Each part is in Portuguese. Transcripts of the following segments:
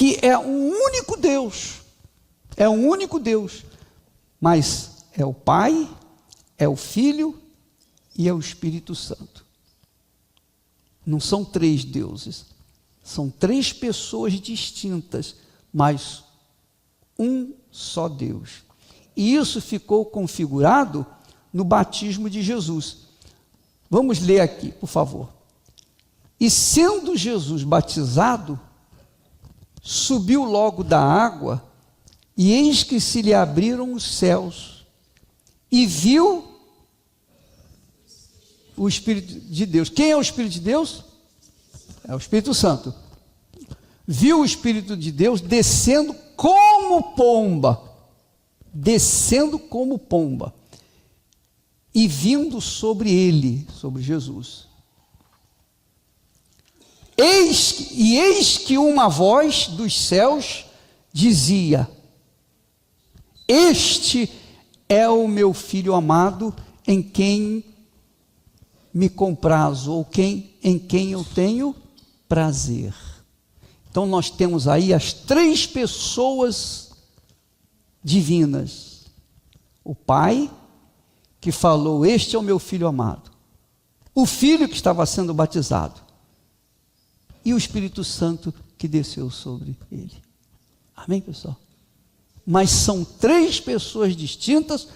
que é um único Deus, mas é o Pai, é o Filho e é o Espírito Santo. Não são três deuses, são três pessoas distintas, mas um só Deus. E isso ficou configurado no batismo de Jesus. Vamos ler aqui, por favor. E sendo Jesus batizado, subiu logo da água, e eis que se lhe abriram os céus, e viu o Espírito de Deus. Quem é o Espírito de Deus? É o Espírito Santo. Viu o Espírito de Deus descendo como pomba, e vindo sobre ele, sobre Jesus. Eis que uma voz dos céus dizia: este é o meu Filho amado, em quem me comprazo, ou em quem eu tenho prazer. Então nós temos aí as três pessoas divinas. O Pai, que falou: este é o meu Filho amado. O Filho, que estava sendo batizado. E o Espírito Santo, que desceu sobre ele. Amém, pessoal? Mas são três pessoas distintas,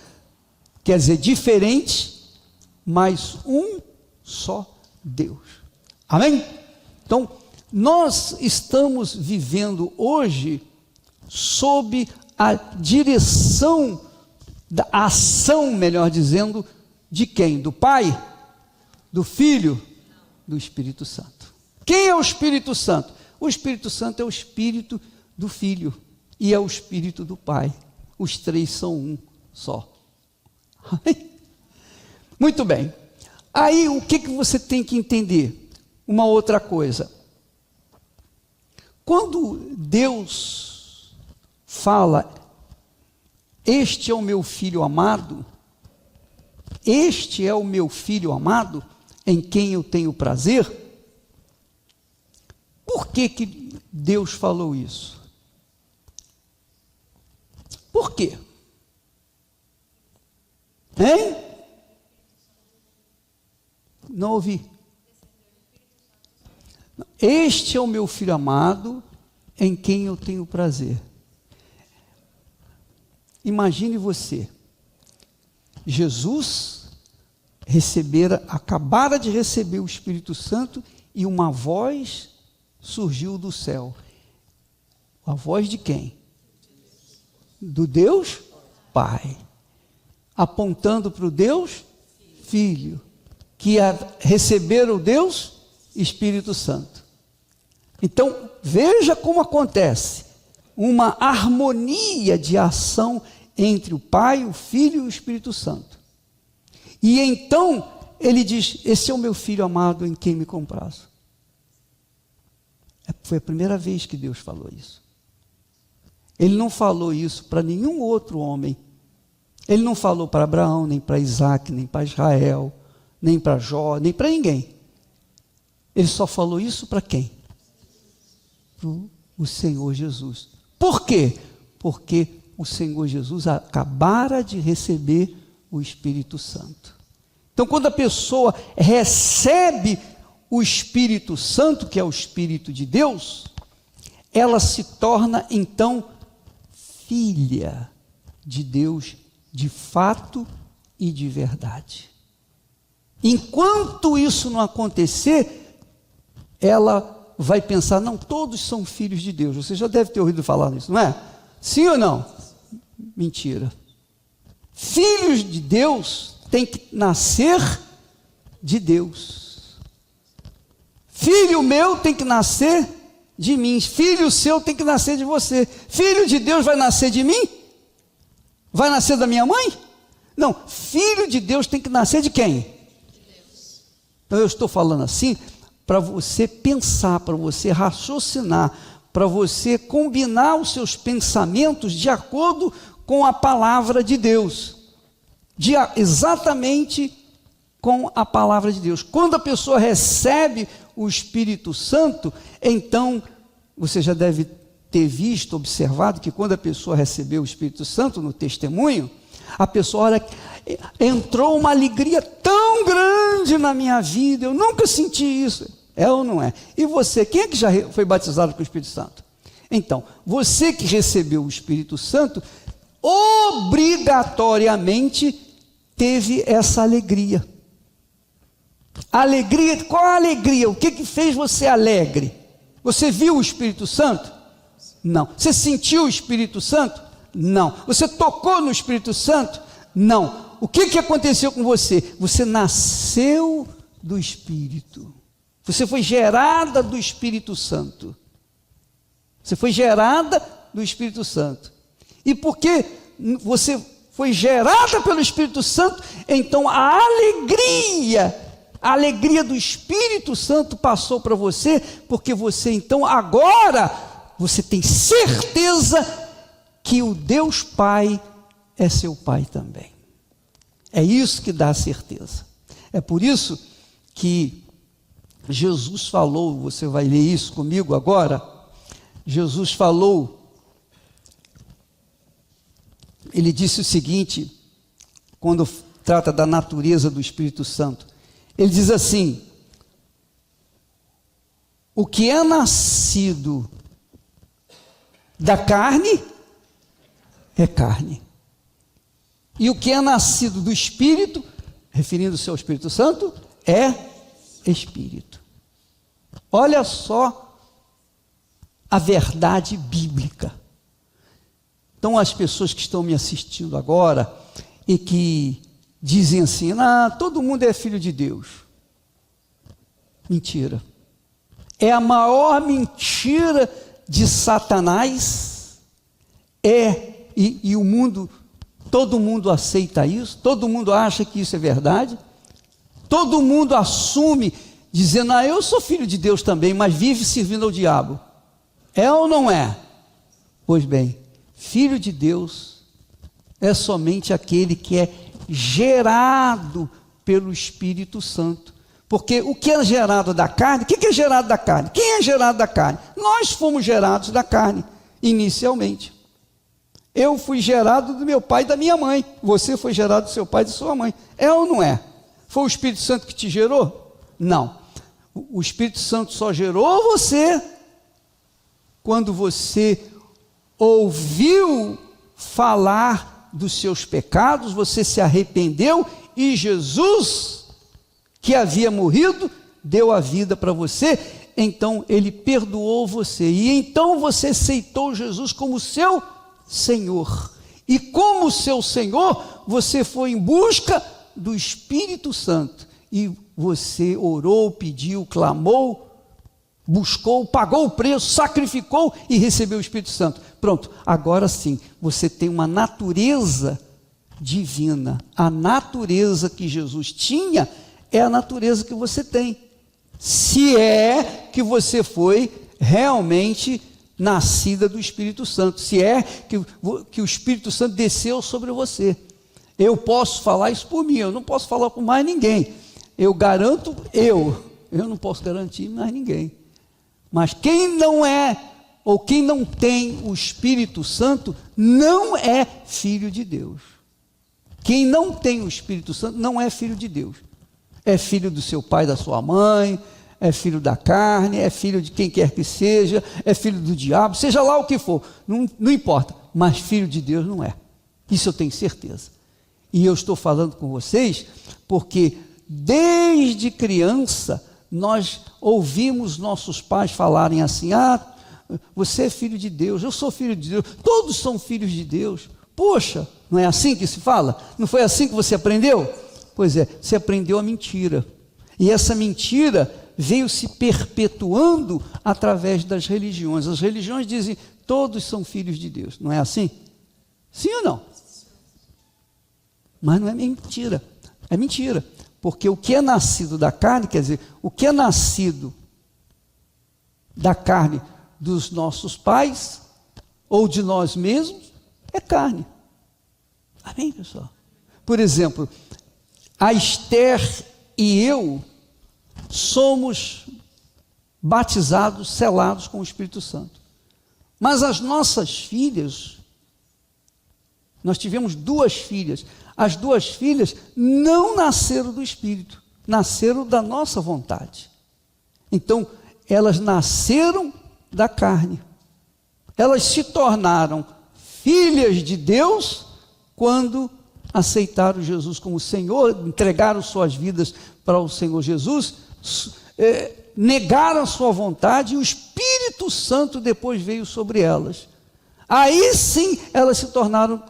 quer dizer, diferentes, mas um só Deus. Amém? Então, nós estamos vivendo hoje sob a direção, da ação, melhor dizendo, de quem? Do Pai? Do Filho? Do Espírito Santo. Quem é o Espírito Santo? O Espírito Santo é o Espírito do Filho e é o Espírito do Pai. Os três são um só. Amém? Muito bem. Aí o que você tem que entender? Uma outra coisa. Quando Deus fala: este é o meu Filho amado, este é o meu Filho amado, em quem eu tenho prazer. Por que Deus falou isso? Por quê? Hein? Não ouvi. Este é o meu Filho amado, em quem eu tenho prazer. Imagine você, Jesus acabara de receber o Espírito Santo e uma voz surgiu do céu. A voz de quem? Do Deus Pai, apontando para o Deus Filho, que receberam o Deus Espírito Santo. Então, veja como acontece uma harmonia de ação entre o Pai, o Filho e o Espírito Santo. E então, ele diz: esse é o meu Filho amado, em quem me comprazo. Foi a primeira vez que Deus falou isso. Ele não falou isso para nenhum outro homem. Ele não falou para Abraão, nem para Isaac, nem para Israel, nem para Jó, nem para ninguém. Ele só falou isso para quem? Para o Senhor Jesus. Por quê? Porque o Senhor Jesus acabara de receber o Espírito Santo. Então, quando a pessoa recebe o Espírito Santo, que é o Espírito de Deus, ela se torna, então, filha de Deus, de fato e de verdade. Enquanto isso não acontecer, ela vai pensar: não, todos são filhos de Deus. Você já deve ter ouvido falar nisso, não é? Sim ou não? Mentira. Filhos de Deus têm que nascer de Deus. Filho meu tem que nascer de mim. Filho seu tem que nascer de você. Filho de Deus vai nascer de mim? Vai nascer da minha mãe? Não, filho de Deus tem que nascer de quem? De Deus. Então eu estou falando assim para você pensar, para você raciocinar, para você combinar os seus pensamentos de acordo com a palavra de Deus, exatamente com a palavra de Deus. Quando a pessoa recebe o Espírito Santo, então você já deve ter visto, observado que quando a pessoa recebeu o Espírito Santo no testemunho, a pessoa, olha, entrou uma alegria tão grande na minha vida, eu nunca senti isso. É ou não é? E você, quem é que já foi batizado com o Espírito Santo? Então, você que recebeu o Espírito Santo, obrigatoriamente teve essa alegria. Alegria, qual a alegria? O que fez você alegre? Você viu o Espírito Santo? Não. Você sentiu o Espírito Santo? Não. Você tocou no Espírito Santo? Não. O que aconteceu com você? Você nasceu do Espírito. Você foi gerada do Espírito Santo. Você foi gerada do Espírito Santo. E porque você foi gerada pelo Espírito Santo, então a alegria do Espírito Santo passou para você, porque você então agora, você tem certeza que o Deus Pai é seu Pai também. É isso que dá certeza. É por isso que Jesus falou, você vai ler isso comigo agora. Jesus falou, ele disse o seguinte, quando trata da natureza do Espírito Santo, ele diz assim: o que é nascido da carne é carne, e o que é nascido do Espírito, referindo-se ao Espírito Santo, é Espírito. Olha só a verdade bíblica. Então, as pessoas que estão me assistindo agora e que dizem assim: todo mundo é filho de Deus. Mentira. É a maior mentira de Satanás. E o mundo, todo mundo aceita isso, todo mundo acha que isso é verdade, todo mundo assume, dizendo: eu sou filho de Deus também, mas vive servindo ao diabo. É ou não é? Pois bem, filho de Deus é somente aquele que é gerado pelo Espírito Santo. Porque o que é gerado da carne, o que é gerado da carne? Quem é gerado da carne? Nós fomos gerados da carne, inicialmente. Eu fui gerado do meu pai e da minha mãe. Você foi gerado do seu pai e da sua mãe. É ou não é? Foi o Espírito Santo que te gerou? Não. O Espírito Santo só gerou você quando você ouviu falar dos seus pecados, você se arrependeu e Jesus, que havia morrido, deu a vida para você, então ele perdoou você, e então você aceitou Jesus como seu Senhor, e como seu Senhor, você foi em busca do Espírito Santo, e você orou, pediu, clamou, buscou, pagou o preço, sacrificou e recebeu o Espírito Santo. Pronto, agora sim, você tem uma natureza divina. A natureza que Jesus tinha é a natureza que você tem. Se é que você foi realmente nascida do Espírito Santo, se é que o Espírito Santo desceu sobre você. Eu posso falar isso por mim, eu não posso falar por mais ninguém. Eu garanto, eu não posso garantir mais ninguém. Mas quem não é, ou quem não tem o Espírito Santo, não é filho de Deus. Quem não tem o Espírito Santo não é filho de Deus. É filho do seu pai, da sua mãe, é filho da carne, é filho de quem quer que seja, é filho do diabo, seja lá o que for, não importa, mas filho de Deus não é. Isso eu tenho certeza. E eu estou falando com vocês porque desde criança nós ouvimos nossos pais falarem assim: você é filho de Deus, eu sou filho de Deus, todos são filhos de Deus. Poxa, não é assim que se fala? Não foi assim que você aprendeu? Pois é, você aprendeu a mentira. E essa mentira veio se perpetuando através das religiões. As religiões dizem: todos são filhos de Deus. Não é assim? Sim ou não? Mas não é mentira. É mentira. Porque o que é nascido da carne, quer dizer, o que é nascido da carne dos nossos pais, ou de nós mesmos, é carne. Amém, pessoal? Por exemplo, a Esther e eu somos batizados, selados com o Espírito Santo. Mas as nossas filhas, nós tivemos 2 filhas, as 2 filhas não nasceram do Espírito, nasceram da nossa vontade. Então, elas nasceram da carne. Elas se tornaram filhas de Deus quando aceitaram Jesus como Senhor, entregaram suas vidas para o Senhor Jesus, negaram sua vontade e o Espírito Santo depois veio sobre elas. Aí sim elas se tornaram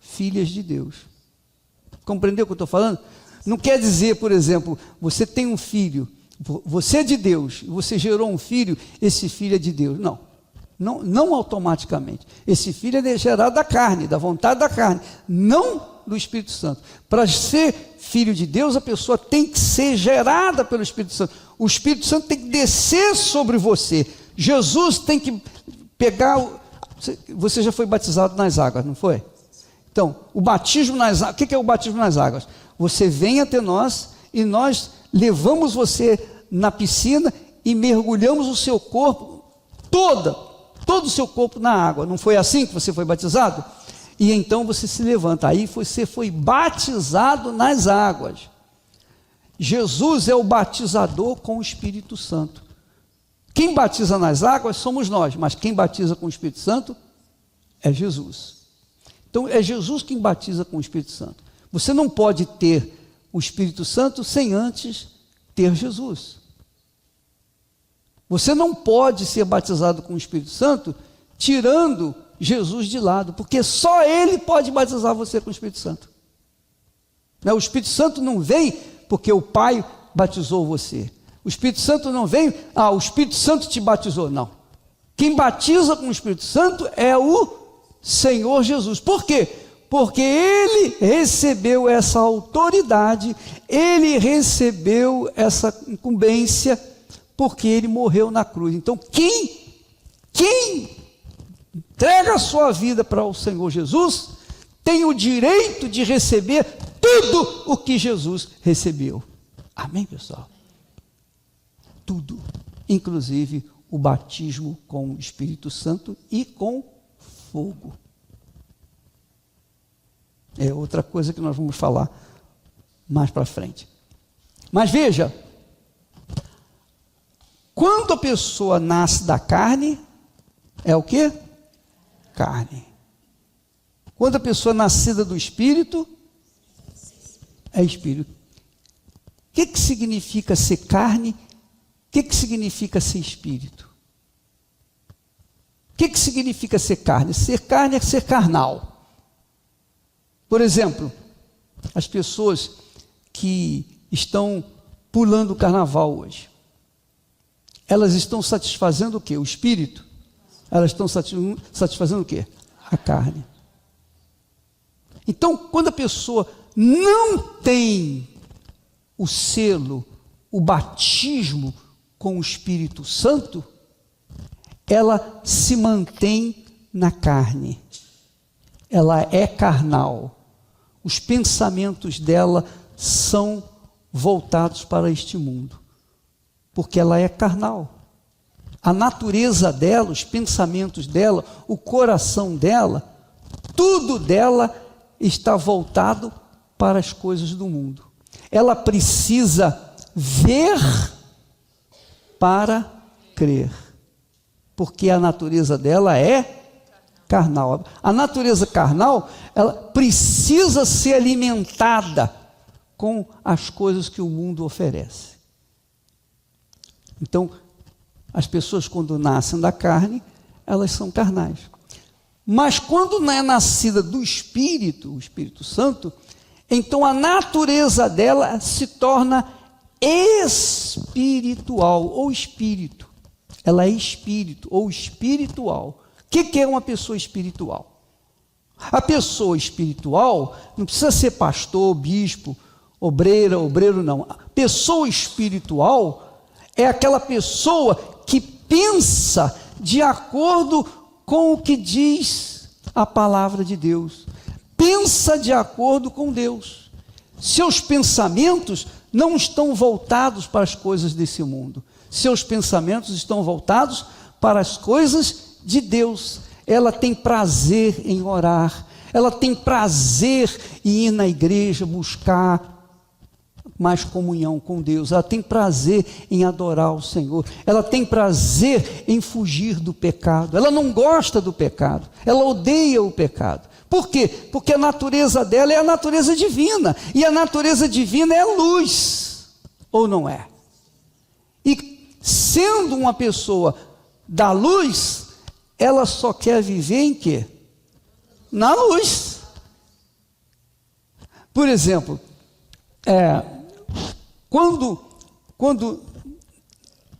filhas de Deus. Compreendeu o que eu estou falando? Não quer dizer, por exemplo, você tem um filho, você é de Deus, você gerou um filho, esse filho é de Deus. Não automaticamente. Esse filho é gerado da carne, da vontade da carne, não do Espírito Santo. Para ser filho de Deus, a pessoa tem que ser gerada pelo Espírito Santo. O Espírito Santo tem que descer sobre você. Jesus tem que pegar... Você já foi batizado nas águas, não foi? Então, o batismo nas águas... O que é o batismo nas águas? Você vem até nós e nós levamos você na piscina e mergulhamos o seu corpo, todo o seu corpo na água. Não foi assim que você foi batizado? E então você se levanta, aí você foi batizado nas águas. Jesus é o batizador com o Espírito Santo. Quem batiza nas águas somos nós, mas quem batiza com o Espírito Santo é Jesus. Então é Jesus quem batiza com o Espírito Santo. Você não pode ter o Espírito Santo sem antes ter Jesus. Você não pode ser batizado com o Espírito Santo tirando Jesus de lado, porque só Ele pode batizar você com o Espírito Santo. O Espírito Santo não vem porque o Pai batizou você. O Espírito Santo não vem, o Espírito Santo te batizou. Não. Quem batiza com o Espírito Santo é o Senhor Jesus. Por quê? Porque Ele recebeu essa autoridade, Ele recebeu essa incumbência, porque Ele morreu na cruz. Então, quem entrega a sua vida para o Senhor Jesus, tem o direito de receber tudo o que Jesus recebeu. Amém, pessoal? Tudo, inclusive o batismo com o Espírito Santo e com fogo. É outra coisa que nós vamos falar mais para frente. Mas veja, quando a pessoa nasce da carne, é o quê? Carne. Quando a pessoa é nascida do Espírito, é Espírito. O que significa ser carne? O que significa ser Espírito? O que significa ser carne? Ser carne é ser carnal. Por exemplo, as pessoas que estão pulando o carnaval hoje, elas estão satisfazendo o quê? O espírito? Elas estão satisfazendo o quê? A carne. Então, quando a pessoa não tem o selo, o batismo com o Espírito Santo, ela se mantém na carne. Ela é carnal. Os pensamentos dela são voltados para este mundo, porque ela é carnal. A natureza dela, os pensamentos dela, o coração dela, tudo dela está voltado para as coisas do mundo. Ela precisa ver para crer, porque a natureza dela é carnal. A natureza carnal, ela precisa ser alimentada com as coisas que o mundo oferece. Então, as pessoas quando nascem da carne, elas são carnais. Mas quando não é nascida do Espírito, o Espírito Santo, então a natureza dela se torna espiritual, ou espírito. Ela é espírito, ou espiritual. O que é uma pessoa espiritual? A pessoa espiritual não precisa ser pastor, bispo, obreiro não. A pessoa espiritual é aquela pessoa que pensa de acordo com o que diz a palavra de Deus. Pensa de acordo com Deus. Seus pensamentos não estão voltados para as coisas desse mundo. Seus pensamentos estão voltados para as coisas de Deus, ela tem prazer em orar, ela tem prazer em ir na igreja buscar mais comunhão com Deus, ela tem prazer em adorar o Senhor, ela tem prazer em fugir do pecado, ela não gosta do pecado, ela odeia o pecado. Por quê? Porque a natureza dela é a natureza divina, e a natureza divina é luz, ou não é? E sendo uma pessoa da luz, ela só quer viver em quê? Na luz. Por exemplo, quando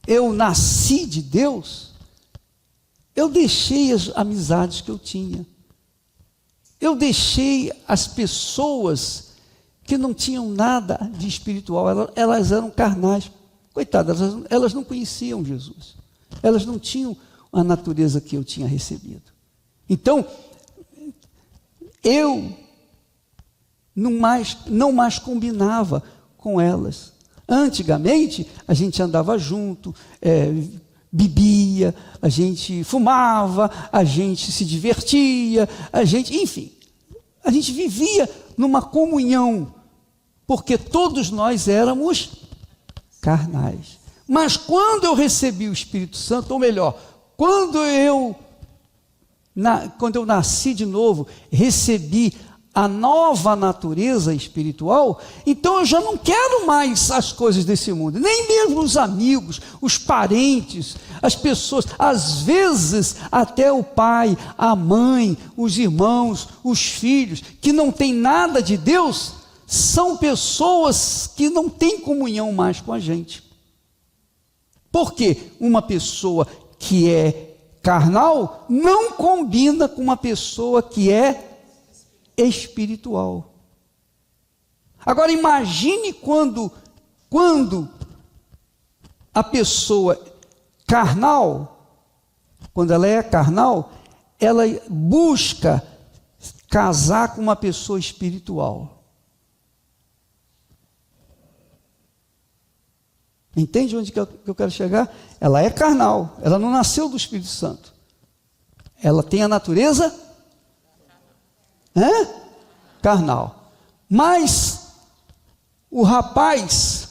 eu nasci de Deus, eu deixei as amizades que eu tinha, eu deixei as pessoas que não tinham nada de espiritual, elas eram carnais, coitadas, elas não conheciam Jesus, elas não tinham a natureza que eu tinha recebido. Então, eu não mais combinava com elas. Antigamente, a gente andava junto, bebia, a gente fumava, a gente se divertia, enfim, a gente vivia numa comunhão, porque todos nós éramos carnais. Mas quando eu recebi o Espírito Santo, ou melhor, quando eu nasci de novo, recebi a nova natureza espiritual, então eu já não quero mais as coisas desse mundo, nem mesmo os amigos, os parentes, as pessoas, às vezes até o pai, a mãe, os irmãos, os filhos, que não têm nada de Deus, são pessoas que não têm comunhão mais com a gente. Por quê? Uma pessoa que é carnal não combina com uma pessoa que é espiritual. Agora imagine quando a pessoa carnal, quando ela é carnal, ela busca casar com uma pessoa espiritual. Entende onde que eu quero chegar? Ela é carnal, ela não nasceu do Espírito Santo. Ela tem a natureza carnal. Mas o rapaz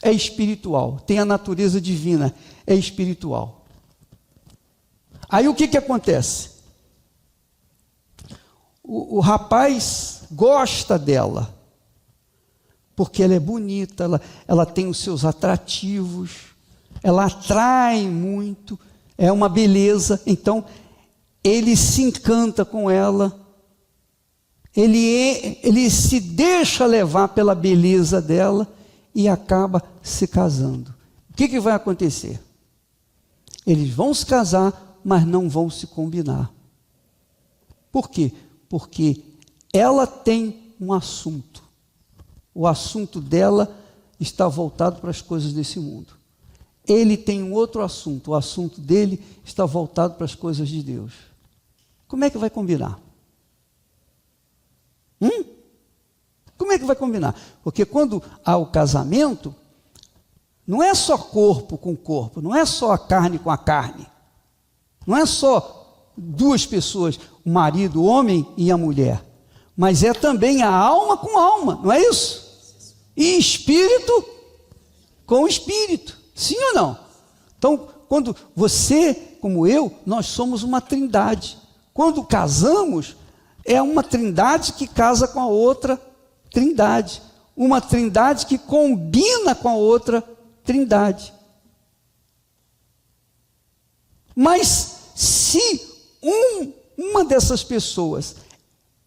é espiritual, tem a natureza divina, é espiritual. Aí o que acontece? O rapaz gosta dela, porque ela é bonita, ela tem os seus atrativos, ela atrai muito, é uma beleza, então ele se encanta com ela, ele se deixa levar pela beleza dela e acaba se casando. O que vai acontecer? Eles vão se casar, mas não vão se combinar. Por quê? Porque ela tem um assunto. O assunto dela está voltado para as coisas desse mundo. Ele tem um outro assunto. O assunto dele está voltado para as coisas de Deus. Como é que vai combinar? Como é que vai combinar? Porque quando há o casamento, não é só corpo com corpo, não é só a carne com a carne, não é só duas pessoas, o marido, o homem e a mulher, mas é também a alma com alma, não é isso? E espírito com espírito, sim ou não? Então, quando você, como eu, nós somos uma trindade. Quando casamos, é uma trindade que casa com a outra trindade, uma trindade que combina com a outra trindade. Mas se uma dessas pessoas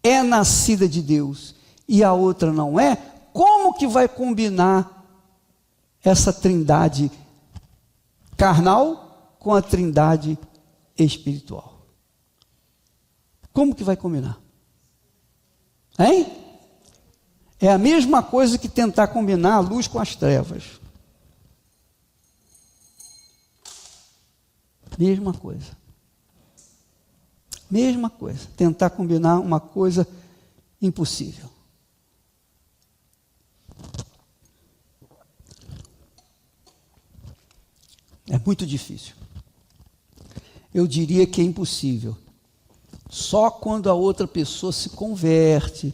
é nascida de Deus e a outra não é, como que vai combinar essa trindade carnal com a trindade espiritual? Como que vai combinar? Hein? É a mesma coisa que tentar combinar a luz com as trevas. Mesma coisa. Mesma coisa. Tentar combinar uma coisa impossível. É muito difícil. eu diria que é impossível. Só quando a outra pessoa se converte,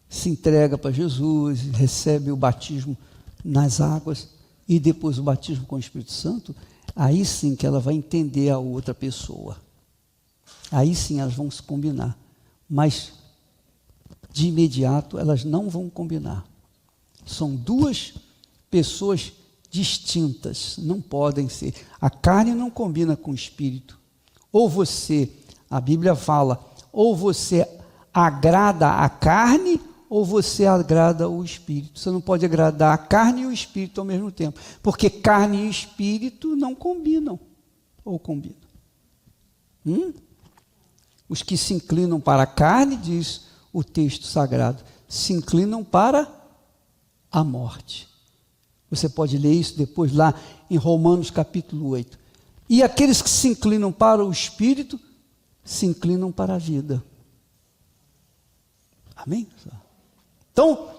se entrega para Jesus, recebe o batismo nas águas e depois o batismo com o Espírito Santo, aí sim que ela vai entender a outra pessoa. Aí sim elas vão se combinar. Mas de imediato elas não vão combinar. São duas pessoas distintas, não podem ser. A carne não combina com o espírito. Ou você, a Bíblia fala, ou você agrada a carne, ou você agrada o espírito. Você não pode agradar a carne e o espírito ao mesmo tempo, porque carne e espírito não combinam. Ou combinam? Os que se inclinam para a carne, diz o texto sagrado, se inclinam para a morte. Você pode ler isso depois lá em Romanos capítulo 8. E aqueles que se inclinam para o espírito, se inclinam para a vida. Amém? Então,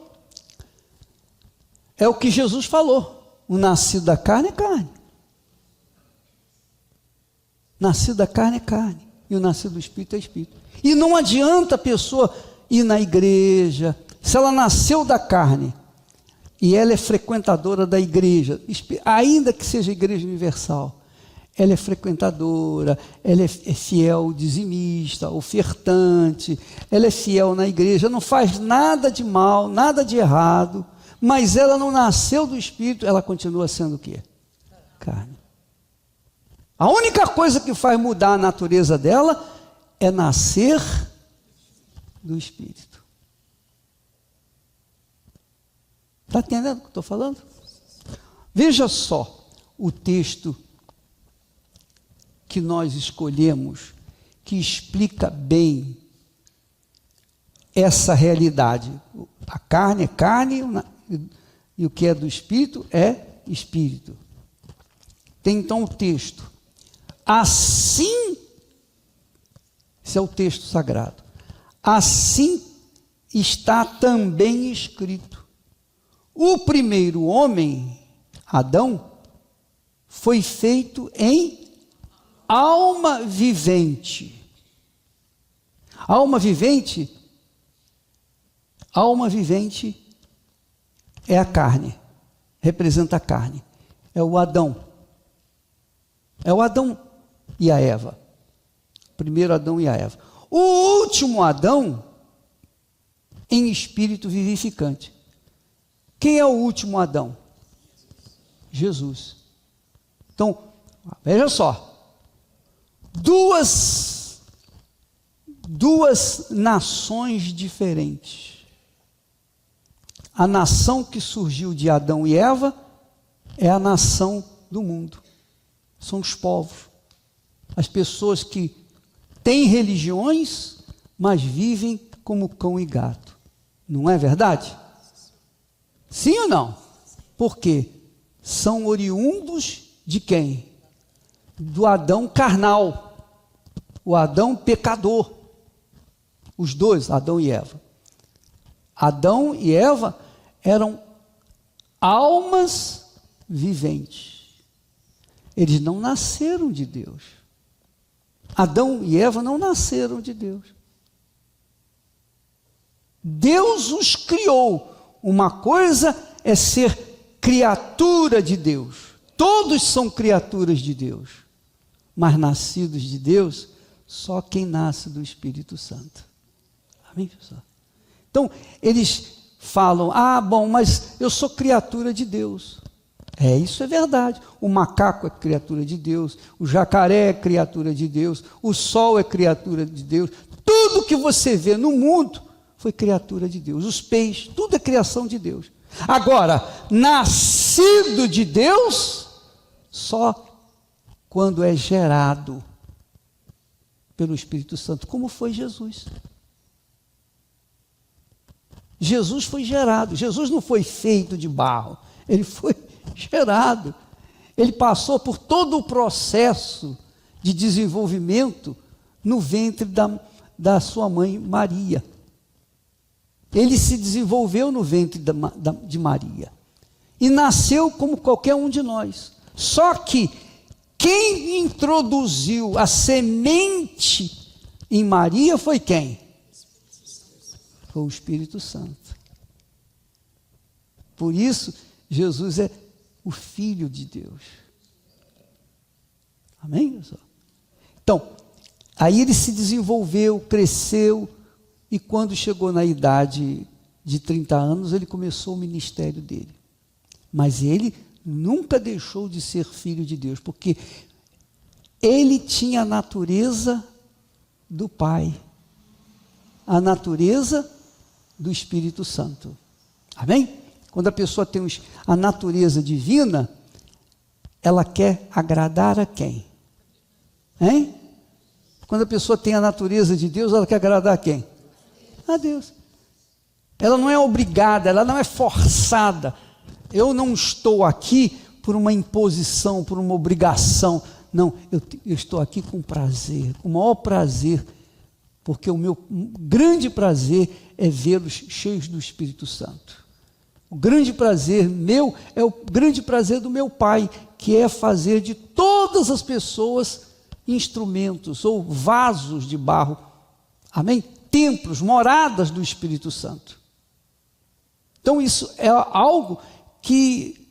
é o que Jesus falou. O nascido da carne é carne. Nascido da carne é carne. E o nascido do espírito é espírito. E não adianta a pessoa ir na igreja. Se ela nasceu da carne e ela é frequentadora da igreja, ainda que seja igreja universal, ela é frequentadora, ela é fiel dizimista, ofertante, ela é fiel na igreja, não faz nada de mal, nada de errado, mas ela não nasceu do Espírito, ela continua sendo o quê? Carne. A única coisa que faz mudar a natureza dela é nascer do Espírito. Está entendendo o que eu estou falando? Veja só o texto que nós escolhemos, que explica bem essa realidade. A carne é carne e o que é do Espírito é Espírito. Tem então o texto. Assim, esse é o texto sagrado, assim está também escrito. O primeiro homem, Adão, foi feito em alma vivente. Alma vivente é a carne, representa a carne. É o Adão. É o Adão e a Eva. Primeiro Adão e a Eva. O último Adão, em espírito vivificante. Quem é o último Adão? Jesus. Então, veja só. Duas nações diferentes. A nação que surgiu de Adão e Eva é a nação do mundo. São os povos. As pessoas que têm religiões, mas vivem como cão e gato. Não é verdade? Sim ou não? Por quê? São oriundos de quem? Do Adão carnal. O Adão pecador. Os dois, Adão e Eva. Adão e Eva eram almas viventes. Eles não nasceram de Deus. Adão e Eva não nasceram de Deus. Deus os criou. Uma coisa é ser criatura de Deus. Todos são criaturas de Deus. Mas nascidos de Deus, só quem nasce do Espírito Santo. Amém, pessoal? Então, eles falam, bom, mas eu sou criatura de Deus. Isso é verdade. O macaco é criatura de Deus, o jacaré é criatura de Deus, o sol é criatura de Deus. Tudo que você vê no mundo foi criatura de Deus. Os peixes, tudo é criação de Deus. Agora, nascido de Deus, só quando é gerado pelo Espírito Santo, como foi Jesus. Jesus foi gerado. Jesus não foi feito de barro, ele foi gerado. Ele passou por todo o processo de desenvolvimento no ventre da sua mãe Maria. Ele se desenvolveu no ventre de Maria e nasceu como qualquer um de nós. Só que Quem introduziu a semente em Maria foi quem? Foi o Espírito Santo. Por isso, Jesus é o Filho de Deus. Amém, pessoal? Então, aí ele se desenvolveu, cresceu, e quando chegou na idade de 30 anos, ele começou o ministério dele. Mas ele nunca deixou de ser filho de Deus, porque ele tinha a natureza do Pai, a natureza do Espírito Santo. Amém? Quando a pessoa tem a natureza divina, ela quer agradar a quem? Hein? Quando a pessoa tem a natureza de Deus, ela quer agradar a quem? A Deus. Ela não é obrigada, ela não é forçada. Eu não estou aqui por uma imposição, por uma obrigação. Não, eu estou aqui com prazer, com o maior prazer, porque o meu grande prazer é vê-los cheios do Espírito Santo. O grande prazer meu é o grande prazer do meu Pai, que é fazer de todas as pessoas instrumentos ou vasos de barro. Amém? Templos, moradas do Espírito Santo. Então isso é algo que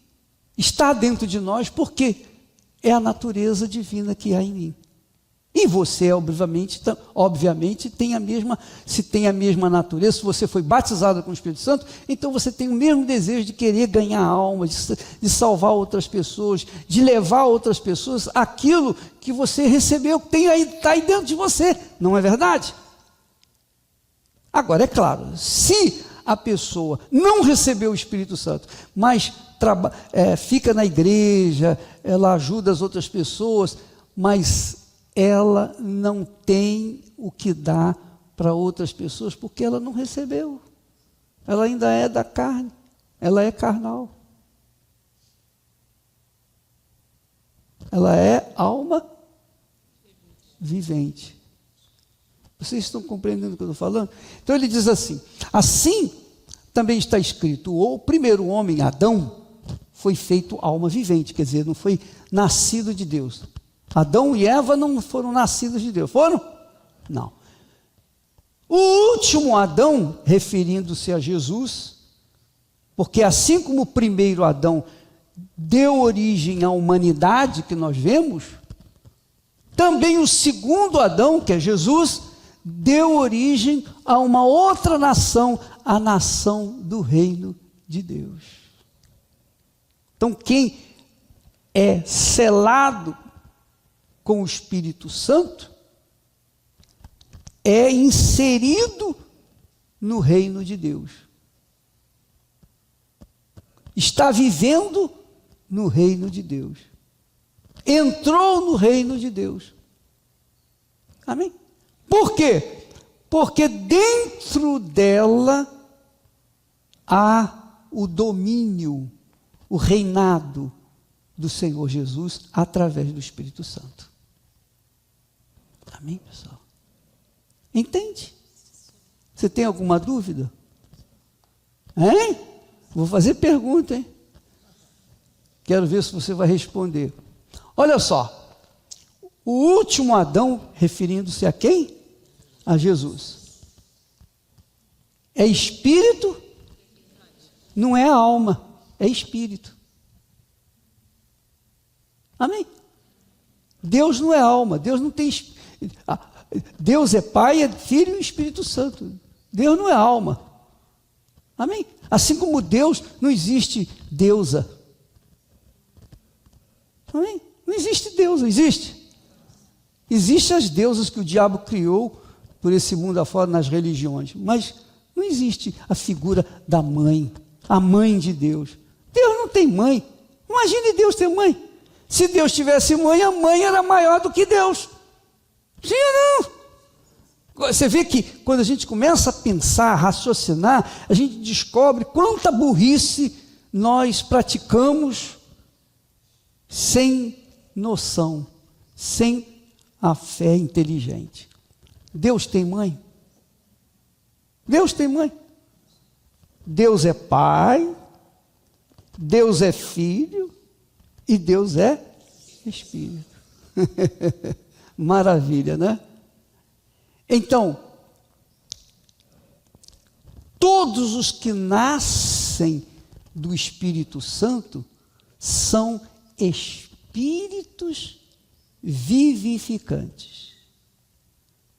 está dentro de nós, porque é a natureza divina que há em mim. E você, obviamente, tem a mesma, se tem a mesma natureza, se você foi batizado com o Espírito Santo, então você tem o mesmo desejo de querer ganhar alma, de salvar outras pessoas, de levar outras pessoas aquilo que você recebeu, que está aí dentro de você, não é verdade? Agora, é claro, se a pessoa não recebeu o Espírito Santo, mas fica na igreja, ela ajuda as outras pessoas, mas ela não tem o que dar para outras pessoas, porque ela não recebeu. Ela ainda é da carne, ela é carnal. Ela é alma vivente. Vocês estão compreendendo o que eu estou falando? Então ele diz assim: assim também está escrito, o primeiro homem, Adão, foi feito alma vivente, quer dizer, não foi nascido de Deus. Adão e Eva não foram nascidos de Deus, foram? Não. O último Adão, referindo-se a Jesus, porque assim como o primeiro Adão deu origem à humanidade que nós vemos, também o segundo Adão, que é Jesus, deu origem a uma outra nação, a nação do reino de Deus. Então, quem é selado com o Espírito Santo é inserido no reino de Deus. Está vivendo no reino de Deus. Entrou no reino de Deus. Amém? Por quê? Porque dentro dela há o domínio, o reinado do Senhor Jesus através do Espírito Santo. Amém, pessoal? Entende? Você tem alguma dúvida? Hein? Vou fazer pergunta, hein? Quero ver se você vai responder. Olha só, o último Adão, referindo-se a quem? A Jesus. É espírito? Não é alma, é espírito. Amém? Deus não é alma, Deus não tem... Deus é Pai, é Filho e Espírito Santo. Deus não é alma. Amém? Assim como Deus, não existe deusa. Amém? Não existe deusa, existe? Existem as deusas que o diabo criou por esse mundo afora nas religiões, mas não existe a figura da mãe, a mãe de Deus. Deus não tem mãe. Imagine Deus ter mãe. Se Deus tivesse mãe, a mãe era maior do que Deus. Sim ou não? Você vê que quando a gente começa a pensar, a raciocinar, a gente descobre quanta burrice nós praticamos sem noção, sem a fé inteligente. Deus tem mãe? Deus tem mãe. Deus é Pai, Deus é Filho e Deus é Espírito. Maravilha, né? Então, todos os que nascem do Espírito Santo são espíritos vivificantes.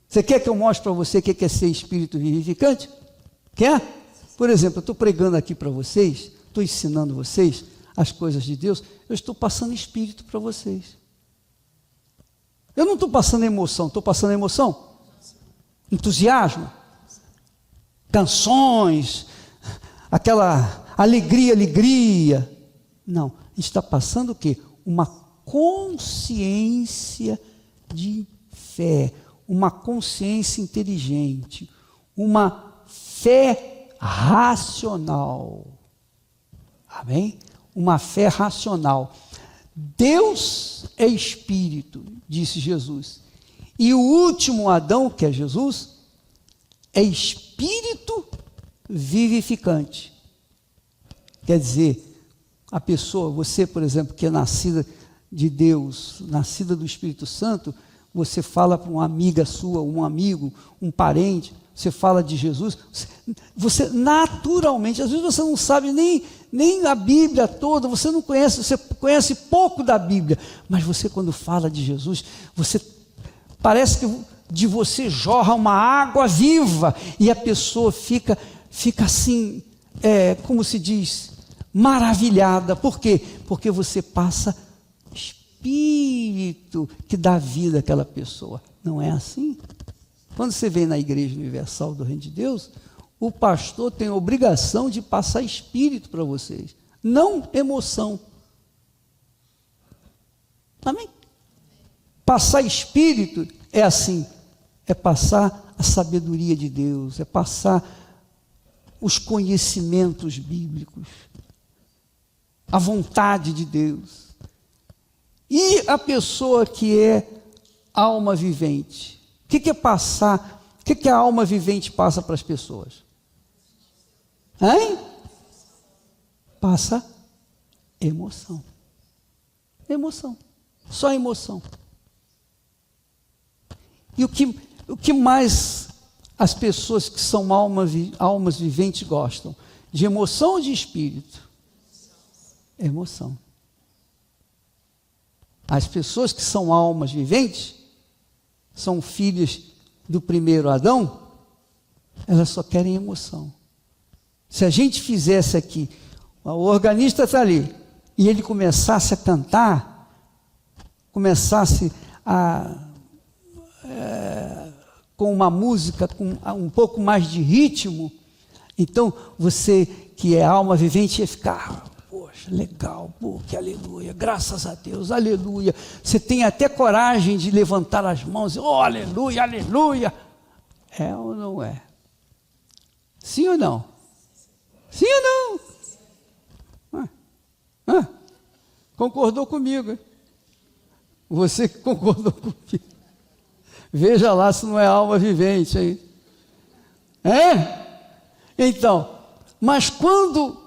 Você quer que eu mostre para você o que é ser espírito vivificante? Quer? Por exemplo, eu estou pregando aqui para vocês, estou ensinando vocês as coisas de Deus, eu estou passando espírito para vocês. Eu não estou passando emoção, estou passando emoção? Entusiasmo? Canções? Aquela alegria. Não, a gente está passando o quê? Uma consciência de fé, uma consciência inteligente, uma fé racional. Amém? Uma fé racional. Deus é espírito, disse Jesus. E o último Adão, que é Jesus, é espírito vivificante. Quer dizer, a pessoa, você, por exemplo, que é nascida de Deus, nascida do Espírito Santo, você fala para uma amiga sua, um amigo, um parente, você fala de Jesus, você naturalmente, às vezes você não sabe nem a Bíblia toda, você não conhece, você conhece pouco da Bíblia, mas você quando fala de Jesus, você parece que de você jorra uma água viva, e a pessoa fica assim, como se diz, maravilhada. Por quê? Porque você passa espírito que dá vida àquela pessoa. Não é assim? Quando você vem na Igreja Universal do Reino de Deus, o pastor tem a obrigação de passar espírito para vocês, não emoção. Amém? Passar espírito é assim, é passar a sabedoria de Deus, é passar os conhecimentos bíblicos, a vontade de Deus. E a pessoa que é alma vivente, o que é passar? O que a alma vivente passa para as pessoas? Hein? Passa emoção. Emoção. Só emoção. E o que mais as pessoas que são almas viventes gostam? De emoção ou de espírito? Emoção. As pessoas que são almas viventes, são filhas do primeiro Adão, elas só querem emoção. Se a gente fizesse aqui, o organista está ali, e ele começasse a cantar, começasse com uma música com um pouco mais de ritmo, então você que é alma vivente ia ficar, poxa, legal, pô, que aleluia, graças a Deus, aleluia. Você tem até coragem de levantar as mãos e, oh, aleluia, aleluia. É ou não é? Sim ou não? Sim ou não? Concordou comigo, hein? Você que concordou comigo. Veja lá se não é alma vivente aí. Então, mas quando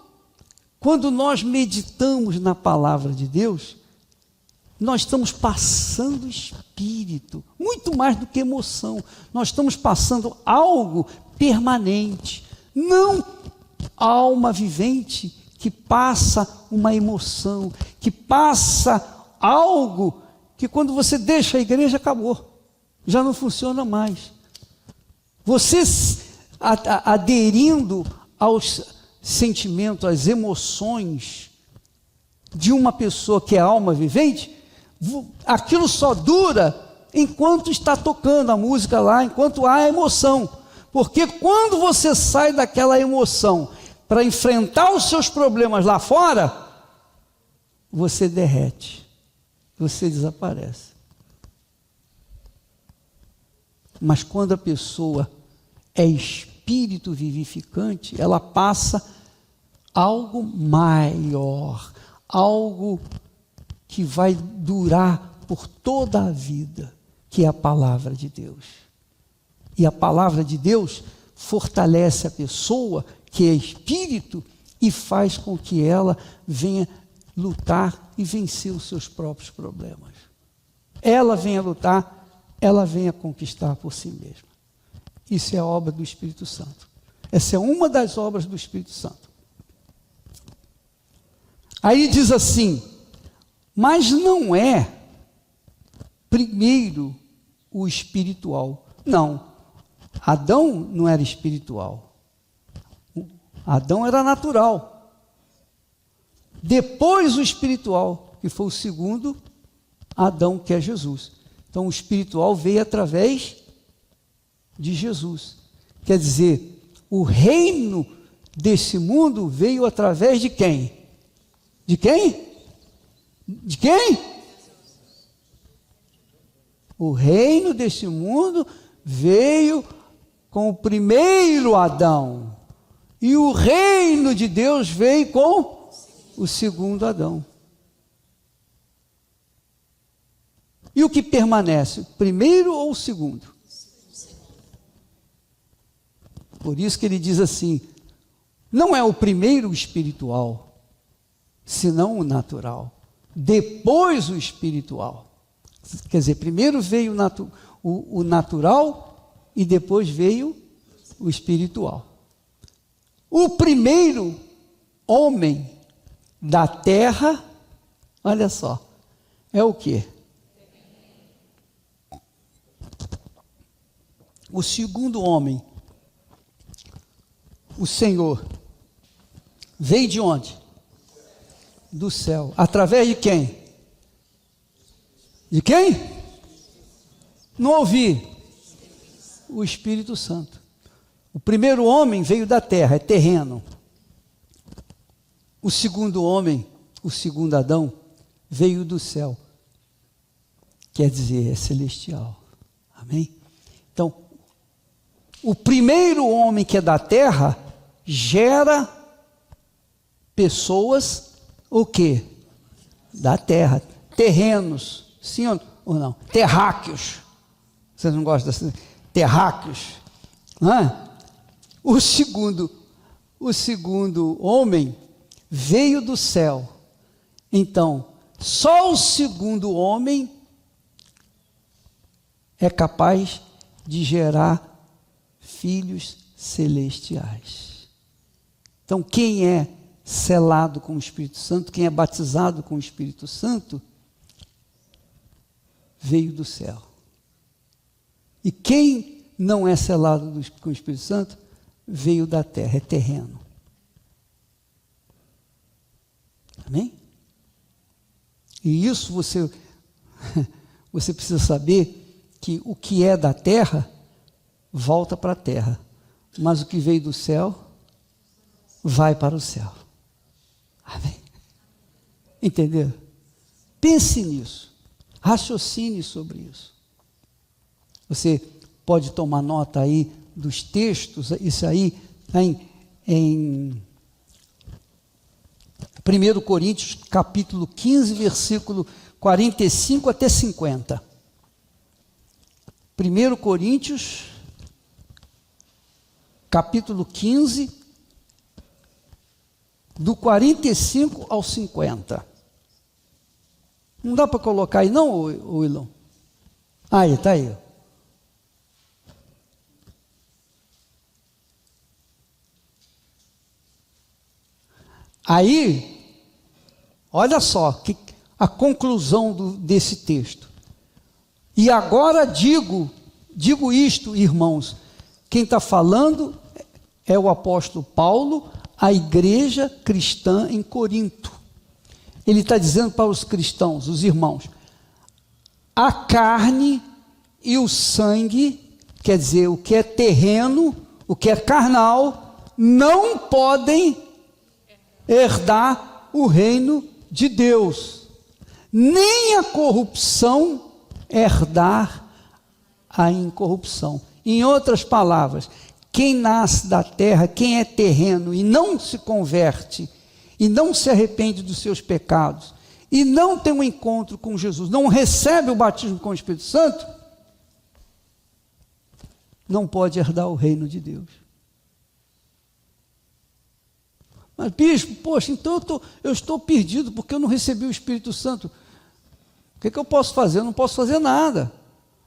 nós meditamos na palavra de Deus, nós estamos passando espírito, muito mais do que emoção. Nós estamos passando algo permanente, não alma vivente que passa uma emoção, que passa algo que quando você deixa a igreja acabou. Já não funciona mais. Você aderindo aos sentimentos, às emoções de uma pessoa que é alma vivente, aquilo só dura enquanto está tocando a música lá, enquanto há emoção. Porque quando você sai daquela emoção para enfrentar os seus problemas lá fora, você derrete, você desaparece. Mas quando a pessoa é espírito vivificante, ela passa algo maior, algo que vai durar por toda a vida, que é a palavra de Deus. E a palavra de Deus fortalece a pessoa que é espírito e faz com que ela venha lutar e vencer os seus próprios problemas. ela venha lutar, ela venha conquistar por si mesma. Isso é a obra do Espírito Santo. Essa é uma das obras do Espírito Santo. Aí diz assim, mas não é primeiro o espiritual. Não, Adão não era espiritual. Adão era natural. Depois o espiritual, que foi o segundo Adão, que é Jesus. Então o espiritual veio através de Jesus. Quer dizer, o reino desse mundo veio através de quem? De quem? De quem? O reino desse mundo veio com o primeiro Adão. E o reino de Deus veio com o segundo Adão. E o que permanece? O primeiro ou o segundo? Por isso que ele diz assim, não é o primeiro o espiritual, senão o natural. Depois o espiritual. Quer dizer, primeiro veio o natural e depois veio o espiritual. O primeiro homem da terra, olha só, é o quê? O segundo homem, o Senhor, veio de onde? Do céu. Através de quem? De quem? Não ouvi. O Espírito Santo. O primeiro homem veio da terra, é terreno. O segundo homem, o segundo Adão, veio do céu. Quer dizer, é celestial. Amém? Então, o primeiro homem que é da terra gera pessoas, o quê? Da terra, terrenos, sim ou não? Terráqueos. Vocês não gostam desse? Terráqueos. Não é? O segundo homem veio do céu. Então, só o segundo homem é capaz de gerar filhos celestiais. Então, quem é selado com o Espírito Santo, quem é batizado com o Espírito Santo, veio do céu. E quem não é selado com o Espírito Santo, veio da terra, é terreno. Amém? E isso você precisa saber que o que é da terra volta para a terra, mas o que veio do céu vai para o céu. Amém? Entendeu? Pense nisso, raciocine sobre isso. Você pode tomar nota aí dos textos, isso aí está em 1 Coríntios, capítulo 15, versículo 45 até 50. 1 Coríntios, capítulo 15, do 45 ao 50. Não dá para colocar aí não, Wilson? Aí, está aí. Aí, olha só a conclusão desse texto. E agora digo isto, irmãos, quem está falando é o apóstolo Paulo, a igreja cristã em Corinto. Ele está dizendo para os cristãos, os irmãos, a carne e o sangue, quer dizer, o que é terreno, o que é carnal, não podem herdar o reino de Deus, nem a corrupção herdar a incorrupção. Em outras palavras, quem nasce da terra, quem é terreno e não se converte, e não se arrepende dos seus pecados, e não tem um encontro com Jesus, não recebe o batismo com o Espírito Santo, não pode herdar o reino de Deus. Mas bispo, poxa, então eu estou perdido porque eu não recebi o Espírito Santo. O que eu posso fazer? Eu não posso fazer nada.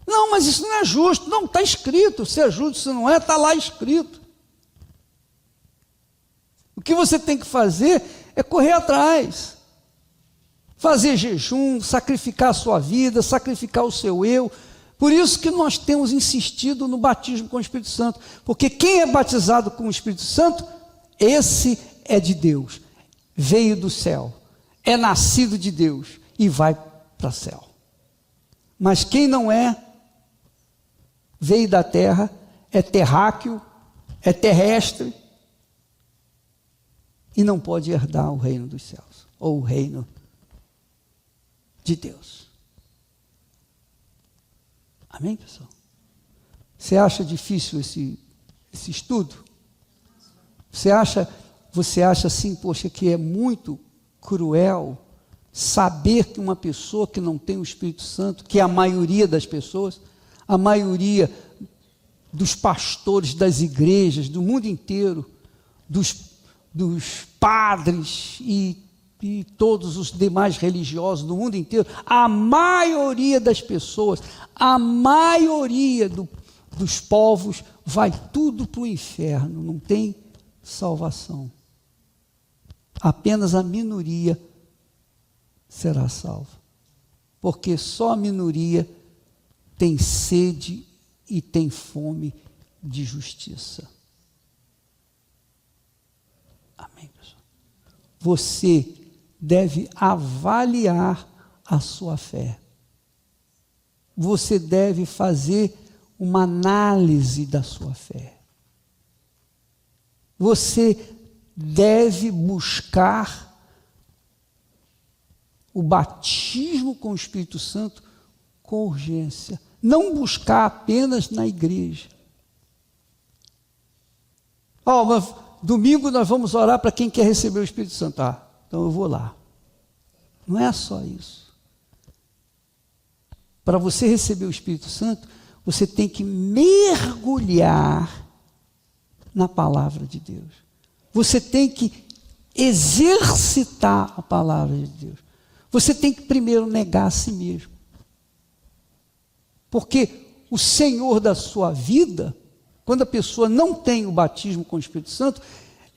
Não, mas isso não é justo. Não, está escrito. Se é justo, se não é, está lá escrito. O que você tem que fazer é correr atrás. Fazer jejum, sacrificar a sua vida, sacrificar o seu eu. Por isso que nós temos insistido no batismo com o Espírito Santo. Porque quem é batizado com o Espírito Santo, esse é de Deus. Veio do céu. É nascido de Deus. E vai para o céu. Mas quem não é, veio da terra, é terráqueo, é terrestre, e não pode herdar o reino dos céus, ou o reino de Deus. Amém, pessoal? Você acha difícil esse estudo? Você acha assim, poxa, que é muito cruel saber que uma pessoa que não tem o Espírito Santo, que é a maioria das pessoas, a maioria dos pastores das igrejas do mundo inteiro, dos padres e todos os demais religiosos do mundo inteiro, a maioria das pessoas, a maioria dos povos vai tudo para o inferno, não tem salvação. Apenas a minoria será salva, porque só a minoria tem sede e tem fome de justiça. Amém, pessoal? Você deve avaliar a sua fé. Você deve fazer uma análise da sua fé. Você deve buscar o batismo com o Espírito Santo com urgência. Não buscar apenas na igreja. Mas domingo nós vamos orar para quem quer receber o Espírito Santo. Então eu vou lá. Não é só isso. Para você receber o Espírito Santo, você tem que mergulhar na palavra de Deus. Você tem que exercitar a palavra de Deus. Você tem que primeiro negar a si mesmo. Porque o Senhor da sua vida, quando a pessoa não tem o batismo com o Espírito Santo,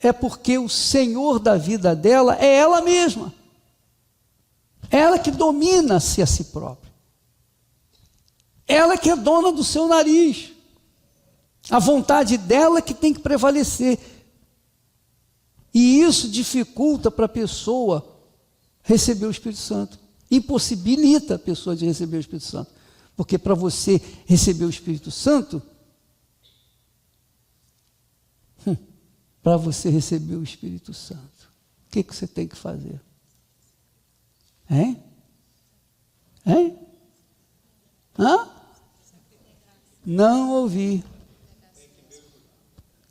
é porque o Senhor da vida dela é ela mesma. É ela que domina-se a si própria. Ela que é dona do seu nariz. A vontade dela que tem que prevalecer. E isso dificulta para a pessoa receber o Espírito Santo. Impossibilita a pessoa de receber o Espírito Santo. Porque para você receber o Espírito Santo, para você receber o Espírito Santo, o que você tem que fazer? Hein? Hã? Não ouvi.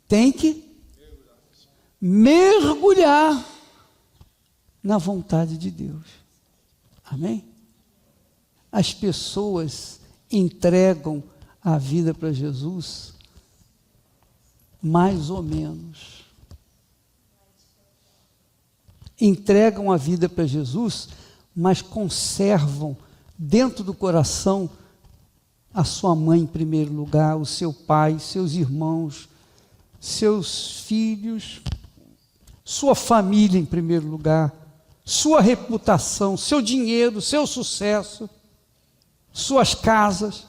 Tem que mergulhar na vontade de Deus. Amém? As pessoas entregam a vida para Jesus mais ou menos. Entregam a vida para Jesus, mas conservam dentro do coração a sua mãe em primeiro lugar, o seu pai, seus irmãos, seus filhos, sua família em primeiro lugar, sua reputação, seu dinheiro, seu sucesso, suas casas.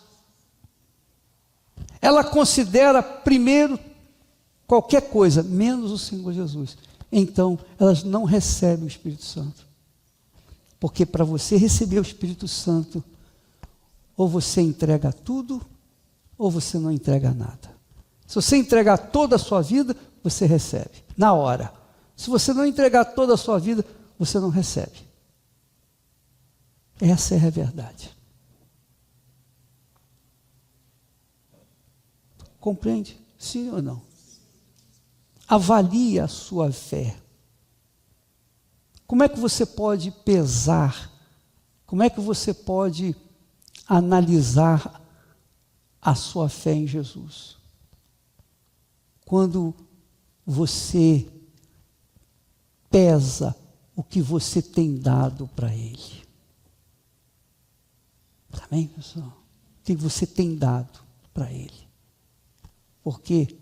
Ela considera primeiro qualquer coisa, menos o Senhor Jesus. Então, elas não recebem o Espírito Santo. Porque para você receber o Espírito Santo, ou você entrega tudo, ou você não entrega nada. Se você entregar toda a sua vida, você recebe, na hora. Se você não entregar toda a sua vida, você não recebe. Essa é a verdade. Compreende? Sim ou não? Avalie a sua fé. Como é que você pode pesar? Como é que você pode analisar a sua fé em Jesus? Quando você pesa o que você tem dado para Ele. Amém, pessoal? O que você tem dado para Ele? Porque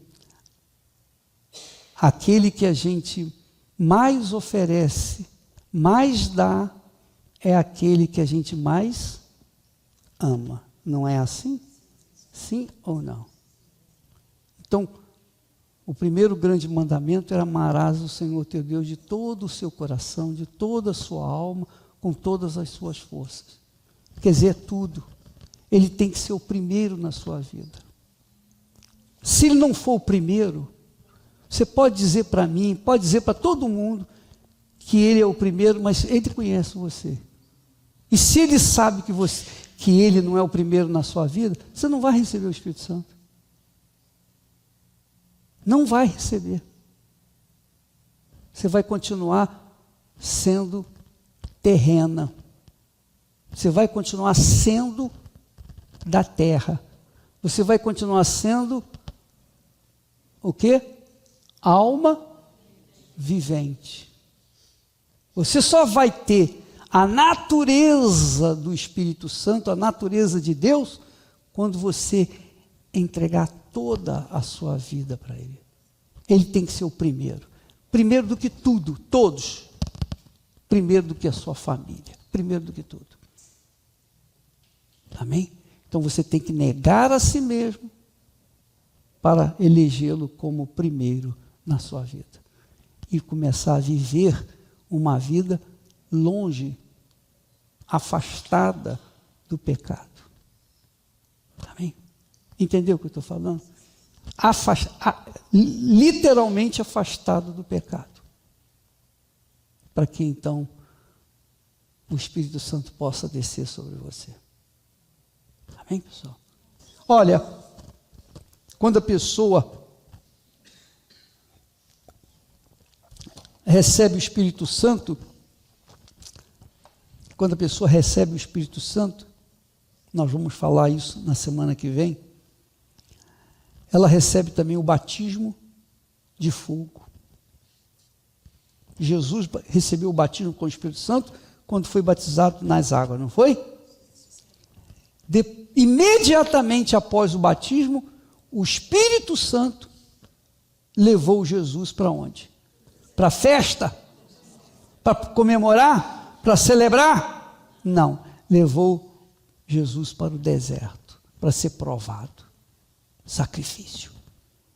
aquele que a gente mais oferece, mais dá, é aquele que a gente mais ama. Não é assim? Sim ou não? Então, o primeiro grande mandamento era: amarás o Senhor teu Deus de todo o seu coração, de toda a sua alma, com todas as suas forças. Quer dizer, é tudo. Ele tem que ser o primeiro na sua vida. Se ele não for o primeiro, você pode dizer para mim, pode dizer para todo mundo que ele é o primeiro, mas ele conhece você. E se ele sabe que ele não é o primeiro na sua vida, você não vai receber o Espírito Santo. Não vai receber. Você vai continuar sendo terrena. Você vai continuar sendo da terra. Você vai continuar sendo o quê? Alma vivente. Você só vai ter a natureza do Espírito Santo, a natureza de Deus, quando você entregar toda a sua vida para Ele. Ele tem que ser o primeiro. Primeiro do que tudo, todos. Primeiro do que a sua família. Primeiro do que tudo. Amém? Então você tem que negar a si mesmo para elegê-lo como primeiro na sua vida. E começar a viver uma vida longe, afastada do pecado. Amém? Entendeu o que eu estou falando? Literalmente afastado do pecado. Para que então o Espírito Santo possa descer sobre você. Amém, pessoal? Olha, quando a pessoa recebe o Espírito Santo, nós vamos falar isso na semana que vem, ela recebe também o batismo de fogo. Jesus recebeu o batismo com o Espírito Santo quando foi batizado nas águas, não foi? Imediatamente após o batismo, o Espírito Santo levou Jesus para onde? Para a festa? Para comemorar? Para celebrar? Não, levou Jesus para o deserto, para ser provado. Sacrifício.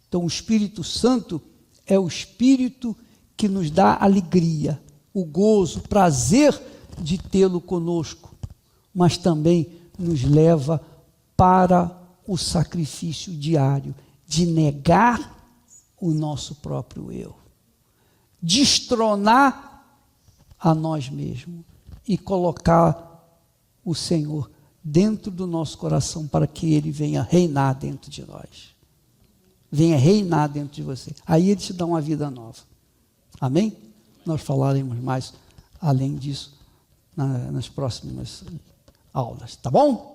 Então o Espírito Santo é o Espírito que nos dá alegria, o gozo, o prazer de tê-lo conosco, mas também nos leva para o sacrifício diário, de negar o nosso próprio eu, destronar a nós mesmos e colocar o Senhor dentro do nosso coração para que Ele venha reinar dentro de nós. Venha reinar dentro de você. Aí Ele te dá uma vida nova. Amém? Nós falaremos mais além disso nas próximas aulas. Tá bom?